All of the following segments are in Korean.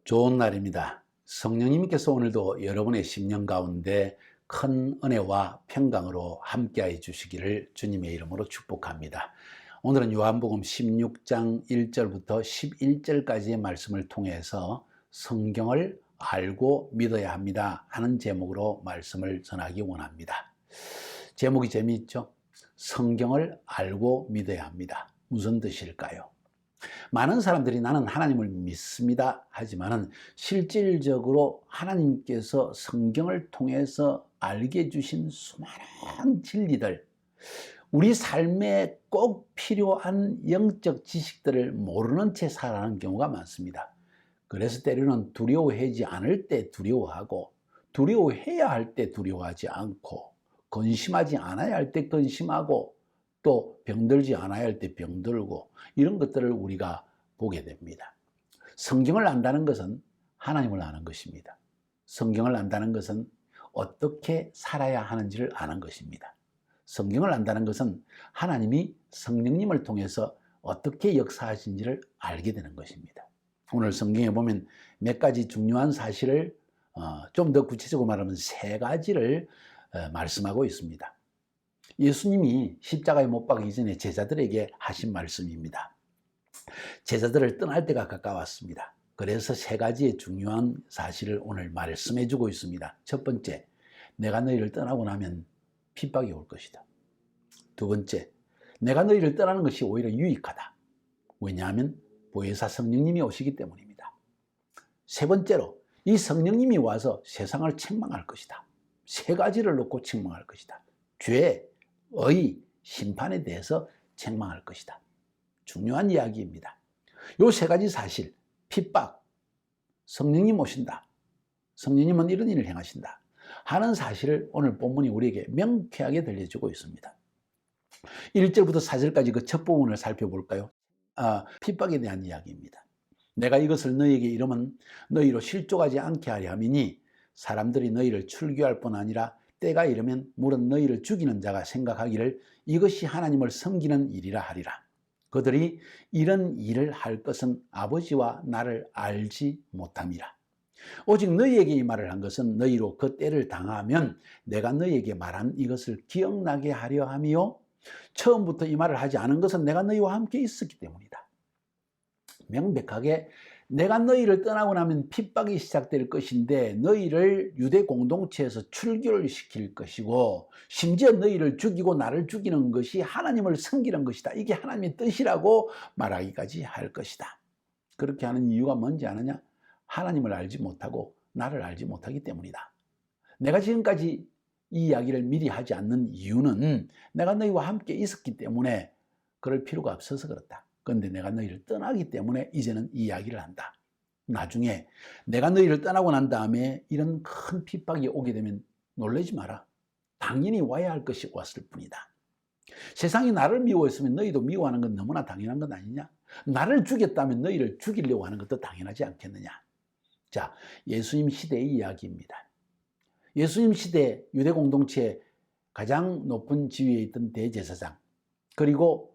좋은 날입니다. 성령님께서 오늘도 여러분의 심령 가운데 큰 은혜와 평강으로 함께해 주시기를 주님의 이름으로 축복합니다. 오늘은 요한복음 16장 1절부터 11절까지의 말씀을 통해서 성경을 알고 믿어야 합니다 하는 제목으로 말씀을 전하기 원합니다. 제목이 재미있죠? 성경을 알고 믿어야 합니다. 무슨 뜻일까요? 많은 사람들이 나는 하나님을 믿습니다 하지만은 실질적으로 하나님께서 성경을 통해서 알게 해주신 수많은 진리들, 우리 삶에 꼭 필요한 영적 지식들을 모르는 채 살아가는 경우가 많습니다. 그래서 때로는 두려워하지 않을 때 두려워하고, 두려워해야 할 때 두려워하지 않고, 근심하지 않아야 할 때 근심하고, 또 병들지 않아야 할 때 병들고, 이런 것들을 우리가 보게 됩니다. 성경을 안다는 것은 하나님을 아는 것입니다. 성경을 안다는 것은 어떻게 살아야 하는지를 아는 것입니다. 성경을 안다는 것은 하나님이 성령님을 통해서 어떻게 역사하신지를 알게 되는 것입니다. 오늘 성경에 보면 몇 가지 중요한 사실을 좀 더 구체적으로 말하면 세 가지를 말씀하고 있습니다. 예수님이 십자가에 못 박히기 전에 제자들에게 하신 말씀입니다. 제자들을 떠날 때가 가까웠습니다. 그래서 세 가지의 중요한 사실을 오늘 말씀해 주고 있습니다. 첫 번째, 내가 너희를 떠나고 나면 핍박이 올 것이다. 두 번째, 내가 너희를 떠나는 것이 오히려 유익하다. 왜냐하면 보혜사 성령님이 오시기 때문입니다. 세 번째로, 이 성령님이 와서 세상을 책망할 것이다. 세 가지를 놓고 책망할 것이다. 죄, 의, 심판에 대해서 책망할 것이다. 중요한 이야기입니다. 이 세 가지 사실, 핍박, 성령님 오신다, 성령님은 이런 일을 행하신다 하는 사실을 오늘 본문이 우리에게 명쾌하게 들려주고 있습니다. 1절부터 4절까지 그 첫 부분을 살펴볼까요? 핍박에 대한 이야기입니다. 내가 이것을 너희에게 이르면 너희로 실족하지 않게 하려 함이니 사람들이 너희를 출교할 뿐 아니라 때가 이르면 물은 너희를 죽이는 자가 생각하기를 이것이 하나님을 섬기는 일이라 하리라. 그들이 이런 일을 할 것은 아버지와 나를 알지 못함이라. 오직 너희에게 이 말을 한 것은 너희로 그 때를 당하면 내가 너희에게 말한 이것을 기억나게 하려 함이요, 처음부터 이 말을 하지 않은 것은 내가 너희와 함께 있었기 때문이다. 명백하게 내가 너희를 떠나고 나면 핍박이 시작될 것인데 너희를 유대 공동체에서 출교를 시킬 것이고, 심지어 너희를 죽이고 나를 죽이는 것이 하나님을 섬기는 것이다. 이게 하나님의 뜻이라고 말하기까지 할 것이다. 그렇게 하는 이유가 뭔지 아느냐? 하나님을 알지 못하고 나를 알지 못하기 때문이다. 내가 지금까지 이 이야기를 미리 하지 않는 이유는 내가 너희와 함께 있었기 때문에 그럴 필요가 없어서 그렇다. 그런데 내가 너희를 떠나기 때문에 이제는 이 이야기를 한다. 나중에 내가 너희를 떠나고 난 다음에 이런 큰 핍박이 오게 되면 놀라지 마라. 당연히 와야 할 것이 왔을 뿐이다. 세상이 나를 미워했으면 너희도 미워하는 건 너무나 당연한 것 아니냐? 나를 죽였다면 너희를 죽이려고 하는 것도 당연하지 않겠느냐? 자, 예수님 시대의 이야기입니다. 예수님 시대 유대 공동체의 가장 높은 지위에 있던 대제사장, 그리고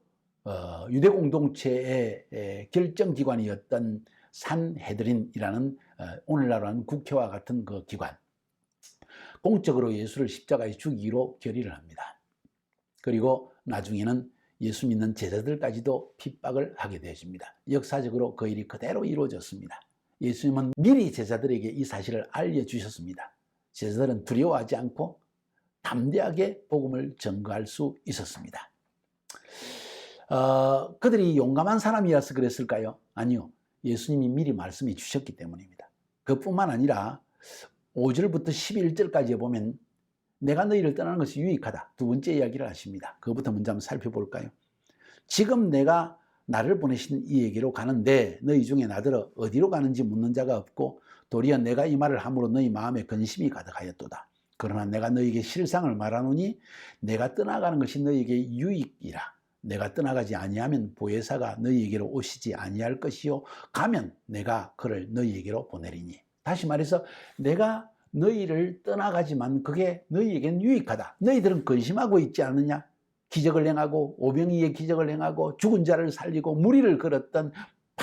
유대 공동체의 결정기관이었던 산헤드린이라는 오늘날로 하는 국회와 같은 그 기관, 공적으로 예수를 십자가에 죽이기로 결의를 합니다. 그리고 나중에는 예수 믿는 제자들까지도 핍박을 하게 되어집니다. 역사적으로 그 일이 그대로 이루어졌습니다. 예수님은 미리 제자들에게 이 사실을 알려주셨습니다. 제자들은 두려워하지 않고 담대하게 복음을 전거할 수 있었습니다. 그들이 용감한 사람이라서 그랬을까요? 아니요. 예수님이 미리 말씀해 주셨기 때문입니다. 그뿐만 아니라 5절부터 11절까지 보면 내가 너희를 떠나는 것이 유익하다. 두 번째 이야기를 하십니다. 그것부터 먼저 한번 살펴볼까요? 지금 내가 나를 보내신 이에게로 가는데 너희 중에 나더러 어디로 가는지 묻는 자가 없고 도리어 내가 이 말을 함으로 너희 마음에 근심이 가득하였도다. 그러나 내가 너희에게 실상을 말하노니 내가 떠나가는 것이 너희에게 유익이라. 내가 떠나가지 아니하면 보혜사가 너희에게로 오시지 아니할 것이요, 가면 내가 그를 너희에게로 보내리니. 다시 말해서 내가 너희를 떠나가지만 그게 너희에게는 유익하다. 너희들은 근심하고 있지 않느냐? 기적을 행하고 오병이의 기적을 행하고 죽은 자를 살리고 무리를 걸었던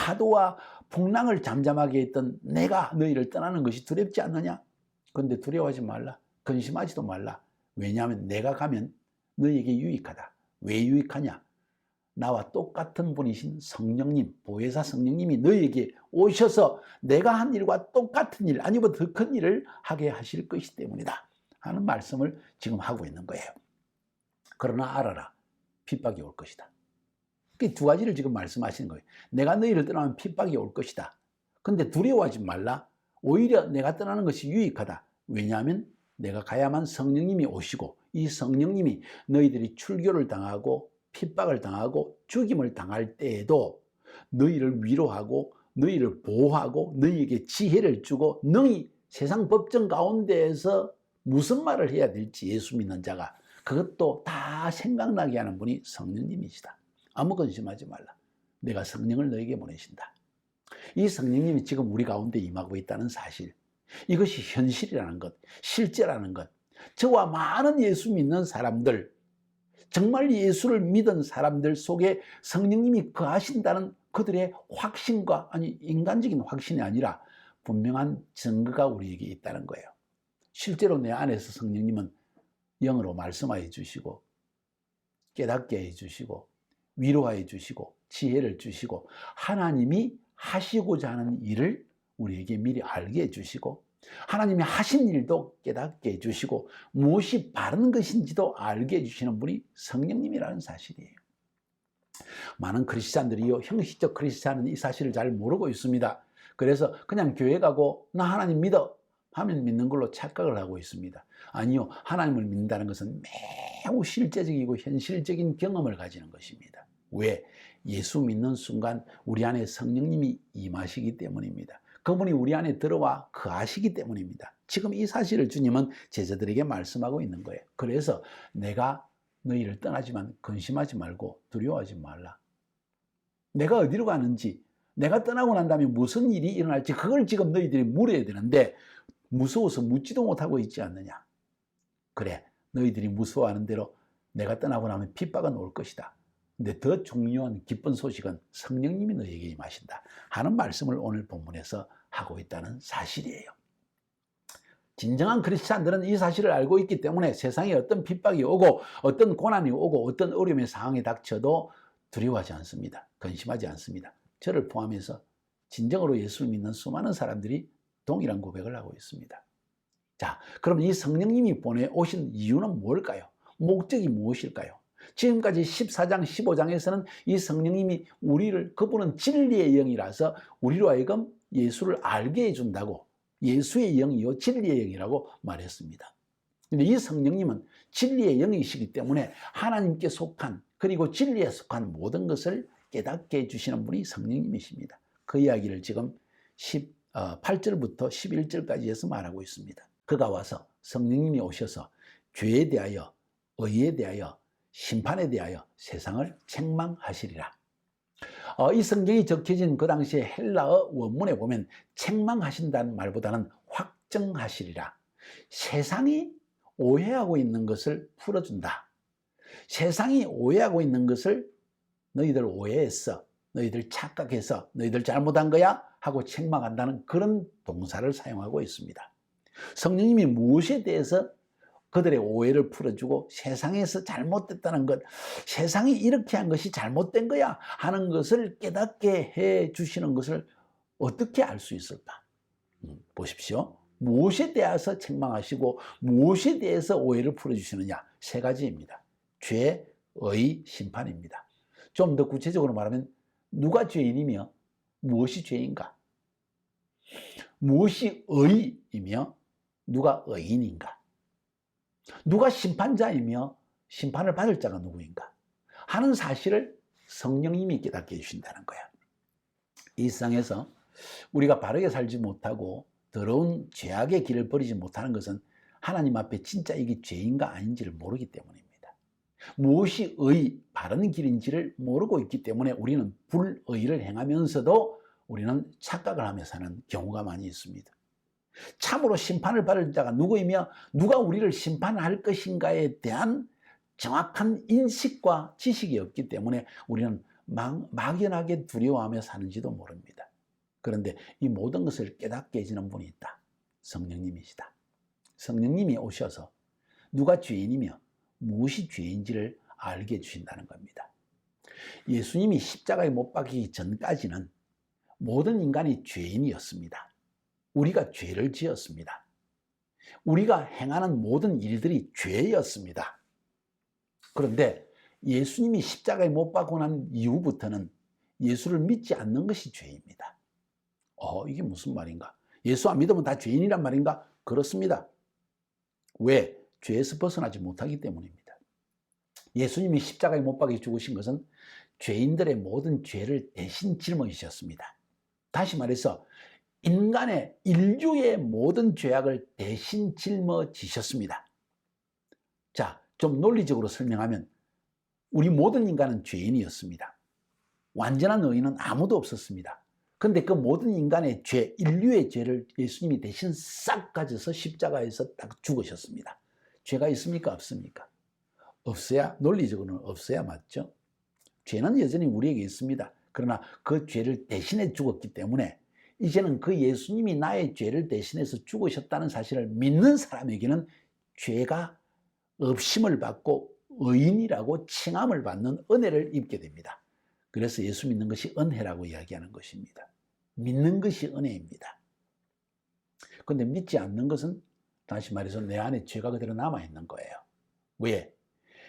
파도와 풍랑을 잠잠하게 했던 내가 너희를 떠나는 것이 두렵지 않느냐? 그런데 두려워하지 말라. 근심하지도 말라. 왜냐하면 내가 가면 너희에게 유익하다. 왜 유익하냐? 나와 똑같은 분이신 성령님, 보혜사 성령님이 너희에게 오셔서 내가 한 일과 똑같은 일, 아니면 더 큰 일을 하게 하실 것이기 때문이다 하는 말씀을 지금 하고 있는 거예요. 그러나 알아라, 핍박이 올 것이다. 그 두 가지를 지금 말씀하시는 거예요. 내가 너희를 떠나면 핍박이 올 것이다. 근데 두려워하지 말라. 오히려 내가 떠나는 것이 유익하다. 왜냐하면 내가 가야만 성령님이 오시고, 이 성령님이 너희들이 출교를 당하고 핍박을 당하고 죽임을 당할 때에도 너희를 위로하고 너희를 보호하고 너희에게 지혜를 주고, 너희 세상 법정 가운데에서 무슨 말을 해야 될지 예수 믿는 자가 그것도 다 생각나게 하는 분이 성령님이시다. 아무 근심하지 말라. 내가 성령을 너에게 보내신다. 이 성령님이 지금 우리 가운데 임하고 있다는 사실, 이것이 현실이라는 것, 실제라는 것, 저와 많은 예수 믿는 사람들, 정말 예수를 믿은 사람들 속에 성령님이 거하신다는 그들의 확신과, 아니 인간적인 확신이 아니라 분명한 증거가 우리에게 있다는 거예요. 실제로 내 안에서 성령님은 영으로 말씀하여 주시고 깨닫게 해 주시고 위로해 주시고 지혜를 주시고 하나님이 하시고자 하는 일을 우리에게 미리 알게 해주시고, 하나님이 하신 일도 깨닫게 해주시고, 무엇이 바른 것인지도 알게 해주시는 분이 성령님이라는 사실이에요. 많은 크리스찬들이요, 형식적 크리스찬은 이 사실을 잘 모르고 있습니다. 그래서 그냥 교회 가고 나 하나님 믿어 하면 믿는 걸로 착각을 하고 있습니다. 아니요, 하나님을 믿는다는 것은 매우 실제적이고 현실적인 경험을 가지는 것입니다. 왜? 예수 믿는 순간 우리 안에 성령님이 임하시기 때문입니다. 그분이 우리 안에 들어와 거하시기 때문입니다. 지금 이 사실을 주님은 제자들에게 말씀하고 있는 거예요. 그래서 내가 너희를 떠나지만 근심하지 말고 두려워하지 말라. 내가 어디로 가는지, 내가 떠나고 난 다음에 무슨 일이 일어날지 그걸 지금 너희들이 물어야 되는데 무서워서 묻지도 못하고 있지 않느냐. 그래, 너희들이 무서워하는 대로 내가 떠나고 나면 핍박은 올 것이다. 근데 더 중요한 기쁜 소식은 성령님이 너희에게 임하신다 하는 말씀을 오늘 본문에서 하고 있다는 사실이에요. 진정한 크리스찬들은 이 사실을 알고 있기 때문에 세상에 어떤 핍박이 오고 어떤 고난이 오고 어떤 어려움의 상황이 닥쳐도 두려워하지 않습니다. 근심하지 않습니다. 저를 포함해서 진정으로 예수를 믿는 수많은 사람들이 동일한 고백을 하고 있습니다. 자, 그럼 이 성령님이 보내오신 이유는 뭘까요? 목적이 무엇일까요? 지금까지 14장, 15장에서는 이 성령님이 그분은 진리의 영이라서 우리로 하여금 예수를 알게 해준다고, 예수의 영이요 진리의 영이라고 말했습니다. 근데 이 성령님은 진리의 영이시기 때문에 하나님께 속한, 그리고 진리에 속한 모든 것을 깨닫게 해주시는 분이 성령님이십니다. 그 이야기를 지금 8절부터 11절까지 해서 말하고 있습니다. 그가 와서, 성령님이 오셔서 죄에 대하여, 의에 대하여, 심판에 대하여 세상을 책망하시리라. 이 성경이 적혀진 그 당시에 헬라어 원문에 보면 책망하신다는 말보다는 확정하시리라. 세상이 오해하고 있는 것을 풀어준다. 세상이 오해하고 있는 것을 너희들 오해했어, 너희들 착각해서 너희들 잘못한 거야 하고 책망한다는 그런 동사를 사용하고 있습니다. 성령님이 무엇에 대해서 그들의 오해를 풀어주고 세상에서 잘못됐다는 것, 세상이 이렇게 한 것이 잘못된 거야 하는 것을 깨닫게 해 주시는 것을 어떻게 알 수 있을까? 보십시오. 무엇에 대해서 책망하시고 무엇에 대해서 오해를 풀어주시느냐? 세 가지입니다. 죄, 의, 심판입니다. 좀 더 구체적으로 말하면 누가 죄인이며 무엇이 죄인가? 무엇이 의이며 누가 의인인가? 누가 심판자이며 심판을 받을 자가 누구인가 하는 사실을 성령님이 깨닫게 해주신다는 거야. 이 세상에서 우리가 바르게 살지 못하고 더러운 죄악의 길을 버리지 못하는 것은 하나님 앞에 진짜 이게 죄인가 아닌지를 모르기 때문입니다. 무엇이 바른 길인지를 모르고 있기 때문에 우리는 불의를 행하면서도 우리는 착각을 하며 사는 경우가 많이 있습니다. 참으로 심판을 받을 자가 누구이며 누가 우리를 심판할 것인가에 대한 정확한 인식과 지식이 없기 때문에 우리는 막연하게 두려워하며 사는지도 모릅니다. 그런데 이 모든 것을 깨닫게 해주는 분이 있다. 성령님이시다. 성령님이 오셔서 누가 죄인이며 무엇이 죄인지를 알게 해주신다는 겁니다. 예수님이 십자가에 못 박히기 전까지는 모든 인간이 죄인이었습니다. 우리가 죄를 지었습니다. 우리가 행하는 모든 일들이 죄였습니다. 그런데 예수님이 십자가에 못 박고 난 이후부터는 예수를 믿지 않는 것이 죄입니다. 이게 무슨 말인가? 예수 안 믿으면 다 죄인이란 말인가? 그렇습니다. 왜? 죄에서 벗어나지 못하기 때문입니다. 예수님이 십자가에 못 박혀 죽으신 것은 죄인들의 모든 죄를 대신 짊어지셨습니다. 다시 말해서 인류의 모든 죄악을 대신 짊어지셨습니다. 자, 좀 논리적으로 설명하면 우리 모든 인간은 죄인이었습니다. 완전한 의인은 아무도 없었습니다. 그런데 그 모든 인간의 죄, 인류의 죄를 예수님이 대신 싹 가져서 십자가에서 딱 죽으셨습니다. 죄가 있습니까? 없습니까? 없어야, 논리적으로는 없어야 맞죠? 죄는 여전히 우리에게 있습니다. 그러나 그 죄를 대신해 죽었기 때문에 이제는 그 예수님이 나의 죄를 대신해서 죽으셨다는 사실을 믿는 사람에게는 죄가 없임을 받고 의인이라고 칭함을 받는 은혜를 입게 됩니다. 그래서 예수 믿는 것이 은혜라고 이야기하는 것입니다. 믿는 것이 은혜입니다. 그런데 믿지 않는 것은 다시 말해서 내 안에 죄가 그대로 남아있는 거예요. 왜?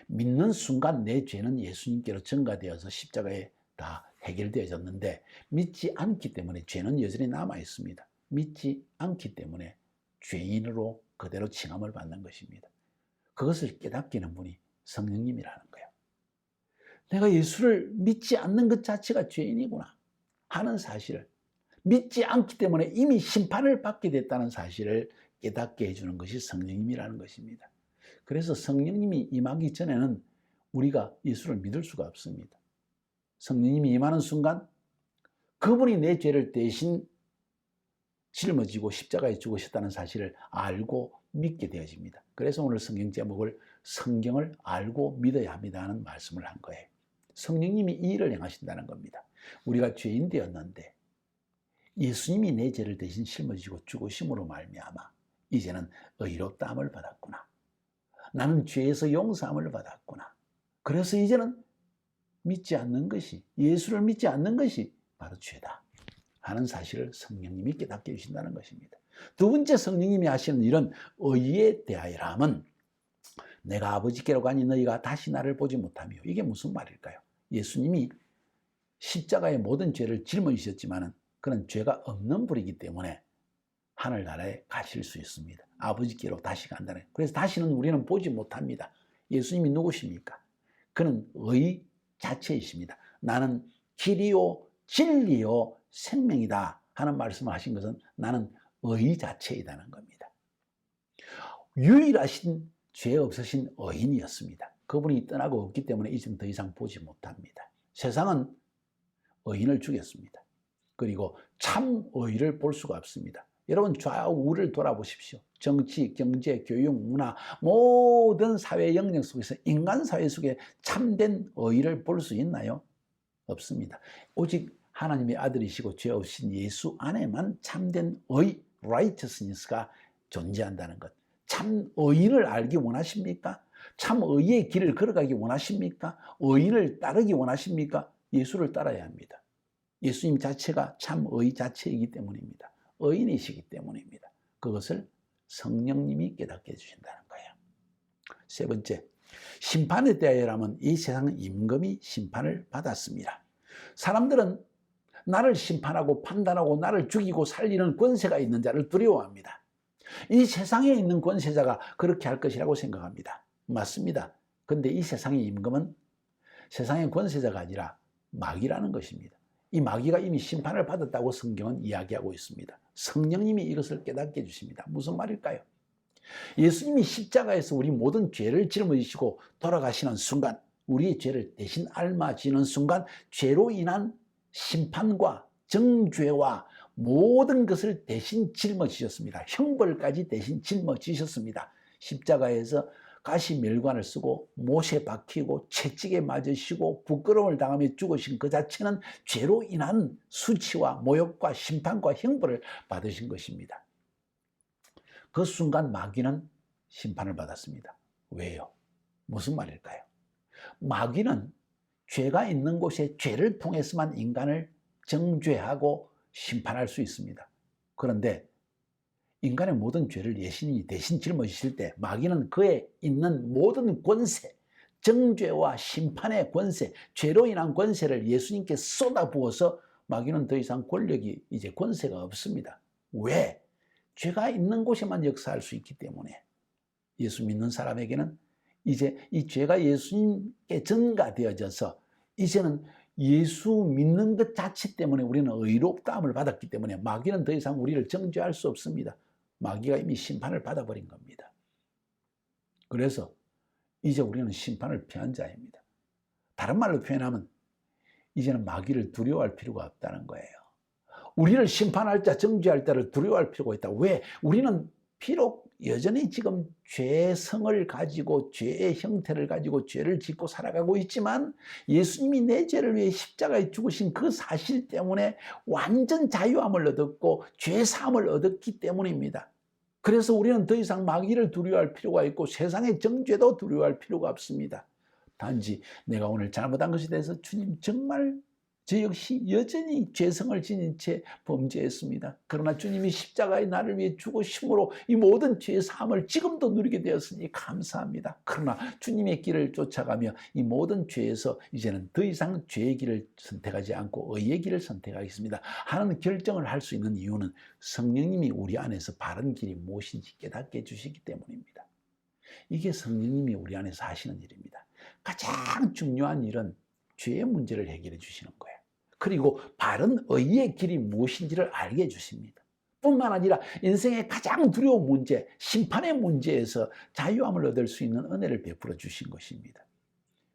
믿는 순간 내 죄는 예수님께로 전가되어서 십자가에 다 해결되어졌는데 믿지 않기 때문에 죄는 여전히 남아있습니다. 믿지 않기 때문에 죄인으로 그대로 칭함을 받는 것입니다. 그것을 깨닫게 하는 분이 성령님이라는 거예요. 내가 예수를 믿지 않는 것 자체가 죄인이구나 하는 사실을, 믿지 않기 때문에 이미 심판을 받게 됐다는 사실을 깨닫게 해주는 것이 성령님이라는 것입니다. 그래서 성령님이 임하기 전에는 우리가 예수를 믿을 수가 없습니다. 성령님이 임하는 순간 그분이 내 죄를 대신 짊어지고 십자가에 죽으셨다는 사실을 알고 믿게 되어집니다. 그래서 오늘 성경 제목을 성경을 알고 믿어야 합니다는 말씀을 한 거예요. 성령님이 이 일을 행하신다는 겁니다. 우리가 죄인 되었는데 예수님이 내 죄를 대신 짊어지고 죽으심으로 말미암아 이제는 의롭다함을 받았구나. 나는 죄에서 용서함을 받았구나. 그래서 이제는 믿지 않는 것이, 예수를 믿지 않는 것이 바로 죄다 하는 사실을 성령님이 깨닫게 해주신다는 것입니다. 두 번째 성령님이 하시는 일은 의에 대하여람은 내가 아버지께로 가니 너희가 다시 나를 보지 못하며, 이게 무슨 말일까요? 예수님이 십자가의 모든 죄를 짊어지셨지만 그는 죄가 없는 분이기 때문에 하늘나라에 가실 수 있습니다. 아버지께로 다시 간다는. 그래서 다시는 우리는 보지 못합니다. 예수님이 누구십니까? 그는 의 자체이십니다. 나는 길이요 진리요 생명이다 하는 말씀을 하신 것은 나는 의 자체이다는 겁니다. 유일하신 죄 없으신 의인이었습니다. 그분이 떠나고 없기 때문에 이제는 더 이상 보지 못합니다. 세상은 의인을 죽였습니다. 그리고 참 의를 볼 수가 없습니다. 여러분 좌우를 돌아보십시오. 정치, 경제, 교육, 문화 모든 사회 영역 속에서 인간 사회 속에 참된 의를 볼 수 있나요? 없습니다. 오직 하나님의 아들이시고 죄 없으신 예수 안에만 참된 의, righteousness가 존재한다는 것. 참 의인을 알기 원하십니까? 참 의의 길을 걸어가기 원하십니까? 의인을 따르기 원하십니까? 예수를 따라야 합니다. 예수님 자체가 참 의 자체이기 때문입니다. 의인이시기 때문입니다. 그것을 성령님이 깨닫게 해주신다는 거예요. 세 번째, 심판에 대하여라면 이 세상은 임금이 심판을 받았습니다. 사람들은 나를 심판하고 판단하고 나를 죽이고 살리는 권세가 있는 자를 두려워합니다. 이 세상에 있는 권세자가 그렇게 할 것이라고 생각합니다. 맞습니다. 그런데 이 세상의 임금은 세상의 권세자가 아니라 마귀라는 것입니다. 이 마귀가 이미 심판을 받았다고 성경은 이야기하고 있습니다. 성령님이 이것을 깨닫게 해주십니다. 무슨 말일까요? 예수님이 십자가에서 우리 모든 죄를 짊어지시고 돌아가시는 순간, 우리의 죄를 대신 짊어지는 순간 죄로 인한 심판과 정죄와 모든 것을 대신 짊어지셨습니다. 형벌까지 대신 짊어지셨습니다. 십자가에서 가시멸관을 쓰고 못에 박히고 채찍에 맞으시고 부끄러움을 당하며 죽으신 그 자체는 죄로 인한 수치와 모욕과 심판과 형벌을 받으신 것입니다. 그 순간 마귀는 심판을 받았습니다. 왜요? 무슨 말일까요? 마귀는 죄가 있는 곳에 죄를 통해서만 인간을 정죄하고 심판할 수 있습니다. 그런데 인간의 모든 죄를 예수님이 대신 짊어지실 때 마귀는 그에 있는 모든 권세, 정죄와 심판의 권세, 죄로 인한 권세를 예수님께 쏟아부어서 마귀는 더 이상 권력이 이제 권세가 없습니다. 왜? 죄가 있는 곳에만 역사할 수 있기 때문에. 예수 믿는 사람에게는 이제 이 죄가 예수님께 전가되어져서 이제는 예수 믿는 것 자체 때문에 우리는 의롭다함을 받았기 때문에 마귀는 더 이상 우리를 정죄할 수 없습니다. 마귀가 이미 심판을 받아버린 겁니다. 그래서 이제 우리는 심판을 피한 자입니다. 다른 말로 표현하면 이제는 마귀를 두려워할 필요가 없다는 거예요. 우리를 심판할 자, 정죄할 자를 두려워할 필요가 있다. 왜? 우리는 비록 여전히 지금 죄성을 가지고 죄의 형태를 가지고 죄를 짓고 살아가고 있지만 예수님이 내 죄를 위해 십자가에 죽으신 그 사실 때문에 완전 자유함을 얻었고 죄사함을 얻었기 때문입니다. 그래서 우리는 더 이상 마귀를 두려워할 필요가 있고 세상의 정죄도 두려워할 필요가 없습니다. 단지 내가 오늘 잘못한 것에 대해서 주님 정말 저 역시 여전히 죄성을 지닌 채 범죄했습니다. 그러나 주님이 십자가에 나를 위해 죽으심으로 이 모든 죄 사함을 지금도 누리게 되었으니 감사합니다. 그러나 주님의 길을 쫓아가며 이 모든 죄에서 이제는 더 이상 죄의 길을 선택하지 않고 의의 길을 선택하겠습니다 하는 결정을 할 수 있는 이유는 성령님이 우리 안에서 바른 길이 무엇인지 깨닫게 해주시기 때문입니다. 이게 성령님이 우리 안에서 하시는 일입니다. 가장 중요한 일은 죄의 문제를 해결해 주시는 거예요. 그리고 바른 의의 길이 무엇인지를 알게 해주십니다. 뿐만 아니라 인생의 가장 두려운 문제, 심판의 문제에서 자유함을 얻을 수 있는 은혜를 베풀어 주신 것입니다.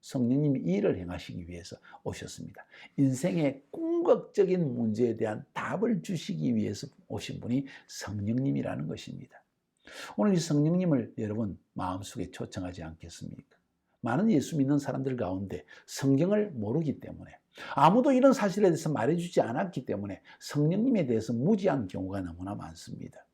성령님이 이 일을 행하시기 위해서 오셨습니다. 인생의 궁극적인 문제에 대한 답을 주시기 위해서 오신 분이 성령님이라는 것입니다. 오늘 이 성령님을 여러분 마음속에 초청하지 않겠습니까? 많은 예수 믿는 사람들 가운데 성경을 모르기 때문에 아무도 이런 사실에 대해서 말해주지 않았기 때문에 성령님에 대해서 무지한 경우가 너무나 많습니다.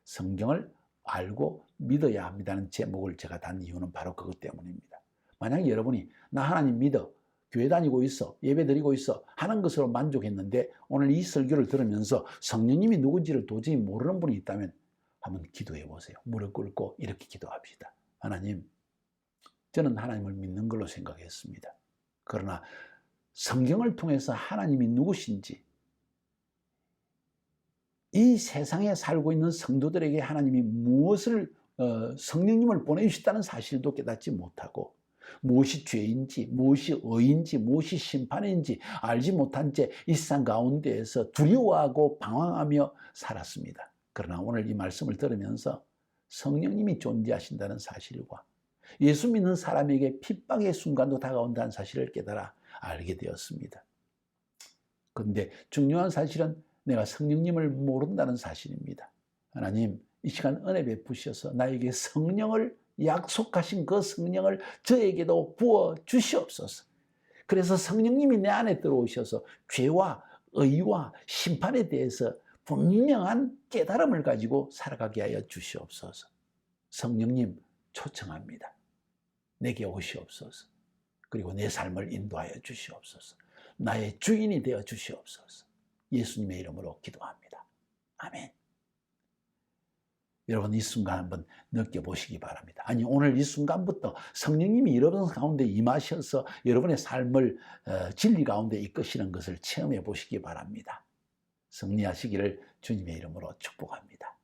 성경을 알고 믿어야 합니다는 제목을 제가 단 이유는 바로 그것 때문입니다. 만약 여러분이 나 하나님 믿어, 교회 다니고 있어, 예배 드리고 있어 하는 것으로 만족했는데 오늘 이 설교를 들으면서 성령님이 누군지를 도저히 모르는 분이 있다면 한번 기도해 보세요. 무릎 꿇고 이렇게 기도합시다. 하나님, 저는 하나님을 믿는 걸로 생각했습니다. 그러나 성경을 통해서 하나님이 누구신지, 이 세상에 살고 있는 성도들에게 하나님이 무엇을 성령님을 보내주셨다는 사실도 깨닫지 못하고 무엇이 죄인지, 무엇이 의인지, 무엇이 심판인지 알지 못한 채 이 세상 가운데에서 두려워하고 방황하며 살았습니다. 그러나 오늘 이 말씀을 들으면서 성령님이 존재하신다는 사실과 예수 믿는 사람에게 핍박의 순간도 다가온다는 사실을 깨달아 알게 되었습니다. 그런데 중요한 사실은 내가 성령님을 모른다는 사실입니다. 하나님, 이 시간 은혜 베푸셔서 나에게 성령을 약속하신 그 성령을 저에게도 부어 주시옵소서. 그래서 성령님이 내 안에 들어오셔서 죄와 의와 심판에 대해서 분명한 깨달음을 가지고 살아가게 하여 주시옵소서. 성령님 초청합니다. 내게 오시옵소서. 그리고 내 삶을 인도하여 주시옵소서. 나의 주인이 되어 주시옵소서. 예수님의 이름으로 기도합니다. 아멘. 여러분 이 순간 한번 느껴보시기 바랍니다. 아니 오늘 이 순간부터 성령님이 여러분 가운데 임하셔서 여러분의 삶을 진리 가운데 이끄시는 것을 체험해 보시기 바랍니다. 승리하시기를 주님의 이름으로 축복합니다.